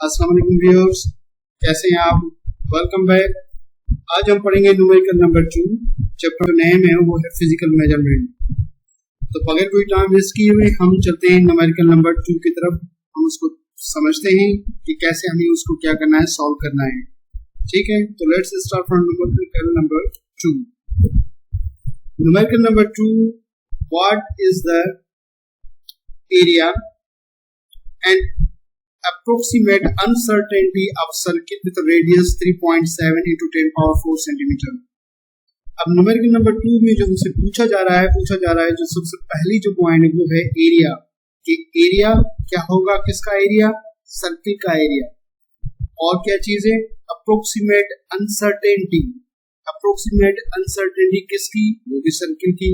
अस्सलाम वालेकुम व्यूअर्स, कैसे हैं आप? Welcome back. आज हम पढ़ेंगे न्यूमेरिकल नंबर 2। चैप्टर नेम है वो है फिजिकल मेजरमेंट। तो बगैर कोई टाइम वेस्ट किए हुए हम चलते हैं न्यूमेरिकल नंबर 2 की तरफ। हम उसको समझते हैं कि कैसे हमें उसको क्या करना है, सॉल्व करना है। ठीक है, तो let's start from numerical number 2। Numerical number 2, what is the area and approximate uncertainty of circle with a radius 3.7 into 10 power 4 centimeter। अब न्यूमेरिकल नंबर 2 में जो हमसे पूछा जा रहा है जो सबसे पहली जो पॉइंट है वो है एरिया। कि एरिया क्या होगा, किसका एरिया? सर्किल का एरिया। और क्या चीज है? अप्रोक्सीमेट अनसर्टेनिटी किसकी? वो भी सर्किल की।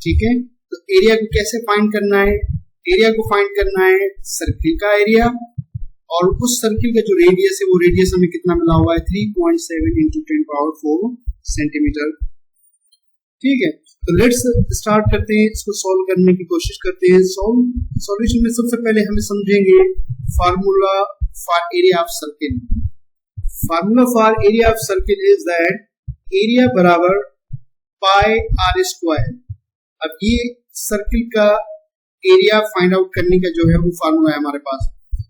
ठीक है, तो एरिया को कैसे फाइंड करना है? एरिया को फाइंड करना है सर्किल का एरिया, और उस सर्किल का जो रेडियस है वो रेडियस हमें कितना मिला हुआ है? 3.7 into 10 power 4 सेंटीमीटर। ठीक है, तो लेट्स स्टार्ट करते हैं, इसको सॉल्व करने की कोशिश करते हैं। सॉल्यूशन में सबसे पहले हम समझेंगे formula for area of circle. Formula for area of circle is that area बराबर पाई आर स्क्वायर। अब ये सर्किल का एरिया फाइंड आउट करने का जो है वो फार्मूला है हमारे पास।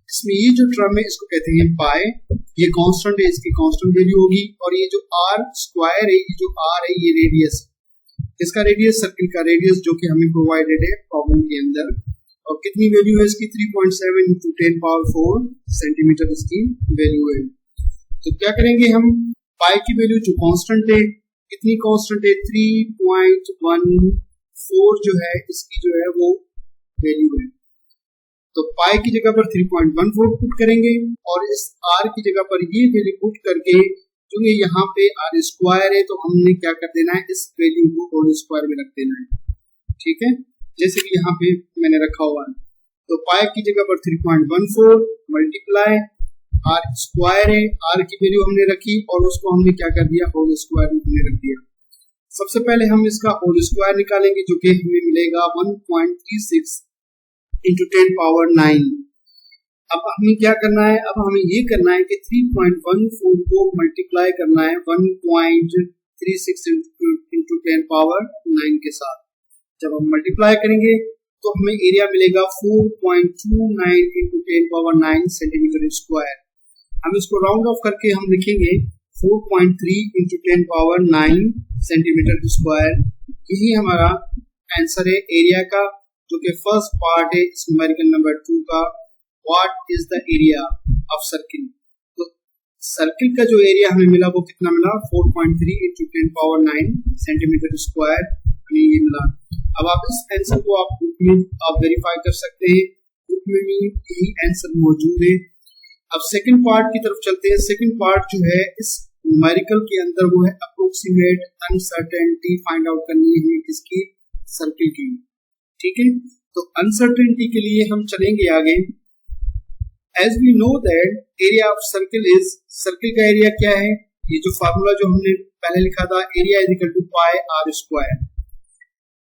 इसमें ये जो टर्म है इसको कहते हैं पाई, ये कांस्टेंट है, इसकी कांस्टेंट वैल्यू होगी। और ये जो आर स्क्वायर है, ये जो आर है ये रेडियस, इसका रेडियस सर्किल का रेडियस जो कि हमें प्रोवाइडेड है प्रॉब्लम के अंदर। और कितनी वैल्यू है इसकी? 3.7 into 10 power 4 सेंटीमीटर इसकी वैल्यू है। तो क्या करेंगे हम? पाई की वैल्यू जो कांस्टेंट है, कितनी कांस्टेंट है? 3.14 जो है इसकी जो है वो वैल्यू है। तो पाई की जगह पर 3.14 पुट करेंगे और इस आर की जगह पर ये वैल्यू पुट करके, क्योंकि यहाँ पे आर स्क्वायर है तो हमने क्या कर देना है? इस वैल्यू को होल स्क्वायर में रख देना है। ठीक है, जैसे कि यहाँ पे मैंने रखा हुआ है। तो पाई की जगह पर 3.14 मल्टीप्लाई आर स्क्वायर है, आर की वैल्यू हमने रखी और उसको हमने क्या कर दिया? होल स्क्वायर में हमने रख दिया। सबसे पहले हम इसका होल स्क्वायर निकालेंगे जो कि हमें मिलेगा 1.36 into 10 power 9। अब हमें क्या करना है? अब हमें ये करना है कि 3.14 को मल्टीप्लाई करना है 1.36 into 10 power 9 के साथ। जब हम मल्टीप्लाई करेंगे तो हमें एरिया मिलेगा 4.29 into 10 power 9 सेंटीमीटर स्क्वायर। हम इसको राउंड ऑफ करके हम लिखेंगे 4.3 into 10 power 9 सेंटीमीटर स्क्वायर। यही हमारा आंसर है एरिया का, जो कि फर्स्ट पार्ट है इस न्यूमेरिकल नंबर 2 का। What is the area of circle? तो सर्किल का जो एरिया हमें मिला वो कितना मिला? 4.3 into 10 power 9 सेंटीमीटर स्क्वायर हमें ये मिला। अब आप इस आंसर को आप बुक में आप वेरीफाई कर सकते हैं, बुक में भी यही आंसर मौजूद है। अब सेकंड पार्ट की तरफ चलते हैं। सेकंड पार्ट जो है इस न्यूमेरिकल के अंदर वो है अप्रोक्सीमेट अनसर्टेनिटी फाइंड आउट करनी है किसकी? सर्किल की। ठीक है, तो अनसर्टेनिटी के लिए हम चलेंगे आगे। As we know that area of circle is, circle का एरिया क्या है? ये जो फार्मूला जो हमने पहले लिखा था, area is equal to pi r square.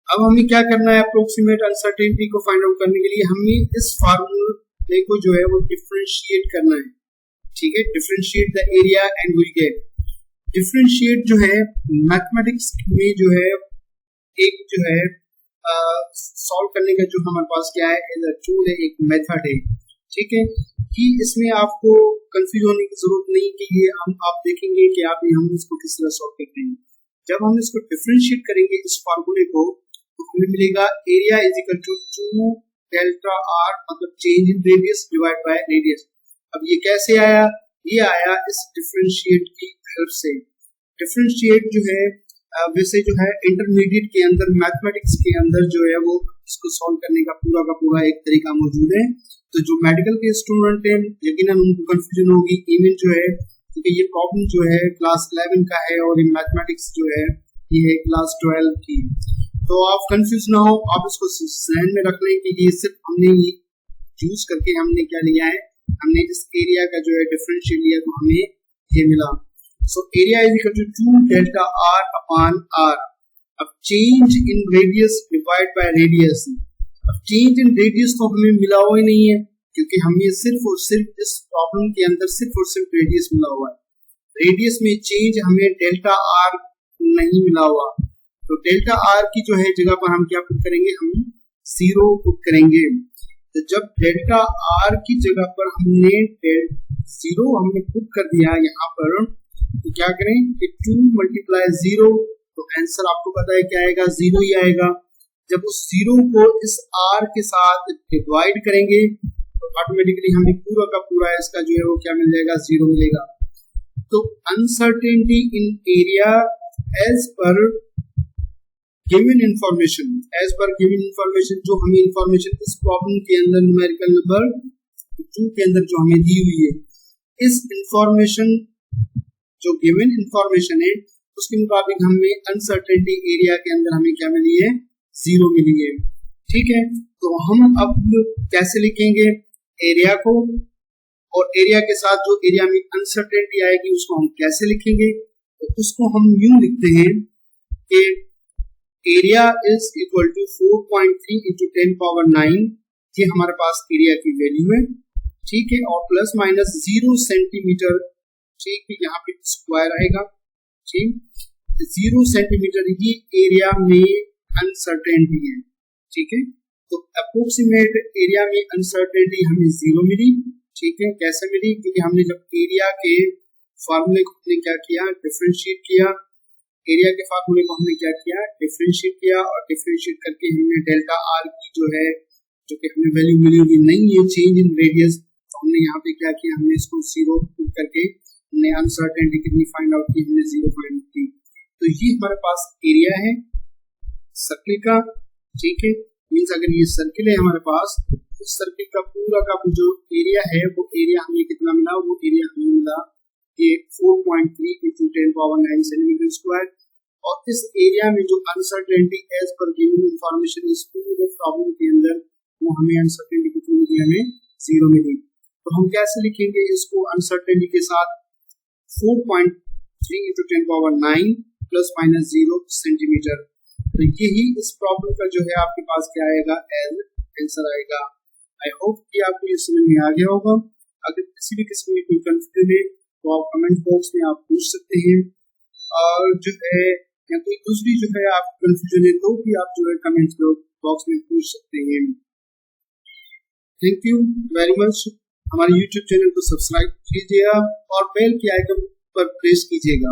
अब हमें क्या करना है? अप्रोक्सीमेट अनसर्टेनिटी को फाइंड आउट करने के लिए हमें इस फार्मूले को जो है वो डिफरेंशिएट करना है। ठीक है, differentiate the area and will get. Differentiate जो है मैथमेटिक्स में जो है एक जो है सॉल्व करने का जो हमारे पास क्या है? टूल है, एक मेथड है। ठीक है, कि इसमें आपको कंफ्यूज होने की जरूरत नहीं कि ये आप देखेंगे कि हम इसको किस तरह सॉल्व करते हैं। जब हम इसको डिफरेंशिएट करेंगे इस फार्मूले को तो हमें मिलेगा area is equal to 2 delta R, मतलब change in radius divide by radius. अब ये कैसे आया? ये आया इस डिफरेंशिएट की हेल्प से। डिफरेंशिएट जो है वैसे जो है इंटरमीडिएट के अंदर मैथमेटिक्स के अंदर जो है वो इसको सॉल्व करने का पूरा एक तरीका मौजूद है। तो जो मेडिकल के स्टूडेंट हैं यकीनन उनको कंफ्यूजन होगी, इवन जो है क्योंकि ये प्रॉब्लम जो है क्लास 11 का है और ये मैथमेटिक्स जो है ये है क्लास 12 की। तो आप कंफ्यूज ना हो, आप इसको ध्यान में रख लें कि ये सिर्फ हमने ये यूज करके हमने क्या लिया है? हमने इस एरिया का जो है डिफरेंशियल लिया तो हमें ये मिला। So area is equal to 2 delta r upon r। अब change in radius divided by radius। अब change in radius तो हमें मिला हुआ ही नहीं है, क्योंकि हमें सिर्फ और सिर्फ इस प्रॉब्लम के अंदर सिर्फ और सिर्फ रेडियस मिला हुआ है, रेडियस में चेंज हमें डेल्टा आर नहीं मिला हुआ। तो डेल्टा आर की जो है जगह पर हम क्या पुट करेंगे, हम 0 पुट करेंगे। तो जब डेल्टा आर की जगह पर हमने 0 हमने पुट कर दिया यहाँ पर, तो क्या करें कि 2 × 0, तो आंसर आपको पता है क्या आएगा, 0 ही आएगा। जब उस 0 को इस r के साथ डिवाइड करेंगे तो ऑटोमेटिकली हमें पूरा का पूरा इसका जो है वो क्या मिल जाएगा, 0 मिलेगा। तो uncertainty in area as per given information, जो हमें इंफॉर्मेशन इस प्रॉब्लम के अंदर न्यूमेरिकल नंबर 2 के अंदर जो हमें दी हुई है, इस इंफॉर्मेशन जो गिवन इंफॉर्मेशन है उसके मुताबिक हमें अनसर्टेनिटी एरिया के अंदर हमें क्या मिली है, 0 मिली है। ठीक है, तो हम अब कैसे लिखेंगे एरिया को, और एरिया के साथ जो एरिया में अनसर्टेनिटी आएगी उसको हम कैसे लिखेंगे, तो उसको हम यूं लिखते हैं कि एरिया इज इक्वल टू 4.3 × 10⁻9, ये हमारे पास एरिया की वैल्यू है। ठीक है, और प्लस माइनस 0 सेंटीमीटर, ठीक है, यहाँ पे स्क्वायर आएगा, ठीक, 0 सेंटीमीटर ये एरिया में अनसर्टेनिटी है। ठीक है, तो अप्रोक्सीमेट एरिया में अनसर्टेनिटी हमें 0 मिली। ठीक है, कैसे मिली, क्योंकि हमने जब एरिया के फार्मूले को हमने क्या किया, डिफरेंशिएट किया, एरिया के फार्मूले को हमने क्या किया, डिफरेंशिएट किया, और डिफरेंशिएट करके हमने डेल्टा आर की जो है, जो कि हमें वैल्यू मिली हुई नहीं है, चेंज इन रेडियस, तो हमने यहाँ पे क्या किया, हमने इसको 0 पुट करके हमने अनसर्टेनिटी कितनी फाइंड आउट की, हमने 0 फाइंड की। तो ये हमारे पास एरिया है सर्किल का। ठीक है, मींस अगर ये सर्किल है हमारे पास, तो सर्किल का पूरा का जो एरिया है वो एरिया हमें कितना मिला, वो एरिया हमें मिला ये 4.3 × 10⁻9 सेंटीमीटर स्क्वायर। और इस एरिया में जो uncertainty as per given information इस पूरे प्रॉब्लम के अंदर, वो हमें अनसर्टेनिटी कितनी मिली, हमें 0 मिली। तो हम कैसे लिखेंगे इसको, अनसर्टेनिटी के साथ 4.3 × 10⁻9 ± 0 सेंटीमीटर। तो यही इस प्रॉब्लम का जो है आपके पास क्या आएगा, एज आंसर आएगा। आई होप कि आपको ये समझ में आ गया होगा। अगर किसी भी किस्म की कोई कंफ्यूजन है तो आप कमेंट बॉक्स में आप पूछ सकते हैं, और जो है या कोई दूसरी जो है आप कंफ्यूजन है तो भी आप जो है कमेंट बॉक्स में पूछ सकते हैं। Thank you very much. हमारे YouTube चैनल को सब्सक्राइब कीजिएगा और बेल के आइकन पर प्रेस कीजिएगा,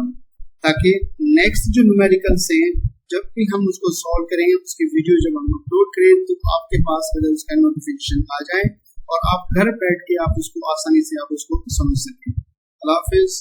ताकि नेक्स्ट जो न्यूमेरिकल्स हैं जब भी हम उसको सॉल्व करेंगे, उसकी वीडियो जब हम अपलोड करें तो आपके पास उसका नोटिफिकेशन आ जाए और आप घर बैठ के आप उसको आसानी से आप उसको समझ सकें। अल्लाह हाफिज।